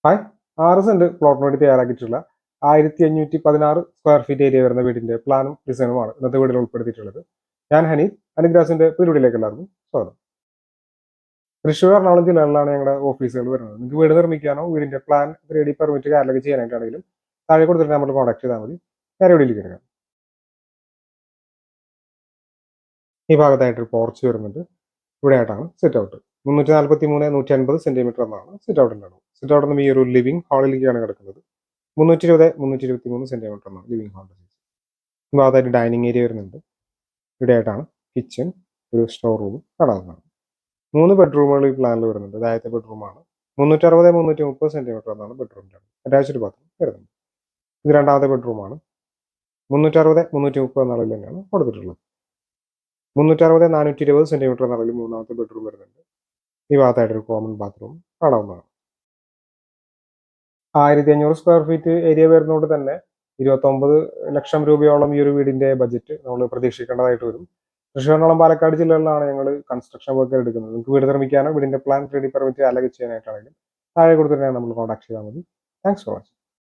Hi, 6 saint പ്ലോട്ടിന് വേണ്ടി തയ്യാറാക്കിയിട്ടുള്ള 1516 square feet area വരുന്ന വീടിന്റെ പ്ലാനും ഡിസൈനുമാണ് ഇന്നത്തെ വീഡിയോയിൽ ഉൾപ്പെടുത്തിയിട്ടുള്ളത്. ഞാൻ ഹനീഫ്. ഹനീഗ്രാസിന്റെ വീഡിയോയിലേക്ക് എല്ലാവർക്കും സ്വാഗതം. തൃശ്ശൂർ, എറണാകുളം ജില്ലകളിലാണ് ഞങ്ങളുടെ ഓഫീസുകൾ വരുന്നത്. നിങ്ങൾക്ക് വീട് നിർമ്മിക്കാനോ വീടിന്റെ പ്ലാൻ 3D പെർമിറ്റ് കാര്യങ്ങളൊക്കെ ചെയ്യാനായിട്ടാണെങ്കിലും താഴെ കൊടുത്തിട്ട് നമ്മൾ കോൺടാക്ട് ചെയ്താൽ മതി. നേരെ വീഡിയോയിലേക്ക് എടുക്കാം. ഈ ഭാഗത്തായിട്ട് പോർച്ച് വരുന്നുണ്ട്. ഇവിടെ ആയിട്ടാണ് സിറ്റ് ഔട്ട്. 343 150 സെന്റിമീറ്റർ എന്നാണ് സിറ്റ് ഔട്ടിന്റെ അളവ്. സിറ്റ് ഔട്ട് നിന്ന് ഈ ഒരു ലിവിംഗ് ഹാളിലേക്കാണ് കിടക്കുന്നത്. 320 323 സെന്റിമീറ്റർ എന്നാണ് ലിവിംഗ് ഹാളിന്റെ സൈസ്. ഈ ഭാഗത്തായിട്ട് ഡൈനിങ് ഏരിയ വരുന്നുണ്ട്. ഇവിടെ ആയിട്ടാണ് കിച്ചൺ, ഒരു സ്റ്റോർ റൂം കാണാവുന്നതാണ്. 3 ബെഡ്റൂമുകൾ ഈ പ്ലാനിൽ വരുന്നുണ്ട്. ആദ്യത്തെ ബെഡ്റൂമാണ്. 360 330 സെന്റിമീറ്റർ എന്നാണ് ബെഡ്റൂമിന്റെ അളവ്. അറ്റാച്ച്ഡ് ബാത്റൂം വരുന്നുണ്ട്. ഇത് രണ്ടാമത്തെ ബെഡ്റൂമാണ്. 360 330 എന്ന അളവിൽ തന്നെയാണ് കൊടുത്തിട്ടുള്ളത്. 360 420 സെന്റിമീറ്റർ എന്ന അളവിൽ മൂന്നാമത്തെ ബെഡ്റൂം വരുന്നുണ്ട്. ഈ ഭാഗത്തായിട്ടൊരു കോമൺ ബാത്റൂം കാണാവുന്നതാണ്. 1500 സ്ക്വയർ ഫീറ്റ് ഏരിയ വരുന്നതുകൊണ്ട് തന്നെ 29 ലക്ഷം രൂപയോളം ഈ ഒരു വീടിന്റെ ബജറ്റ് നമ്മൾ പ്രതീക്ഷിക്കേണ്ടതായിട്ട് വരും. തൃശ്ശൂർ, എറണാകുളം, പാലക്കാട് ജില്ലകളിലാണ് ഞങ്ങൾ കൺസ്ട്രക്ഷൻ വർക്ക് എടുക്കുന്നത്. നിങ്ങൾക്ക് വീട് നിർമ്മിക്കാനോ വീടിന്റെ പ്ലാൻ 3D പെർമിറ്റ് അല്ലെങ്കിൽ ചെയ്യാനായിട്ടാണെങ്കിലും താഴെ കൊടുത്തിട്ടുണ്ടെങ്കിൽ നമ്മൾ കോൺടാക്ട് ചെയ്താൽ മതി. Thanks for watching.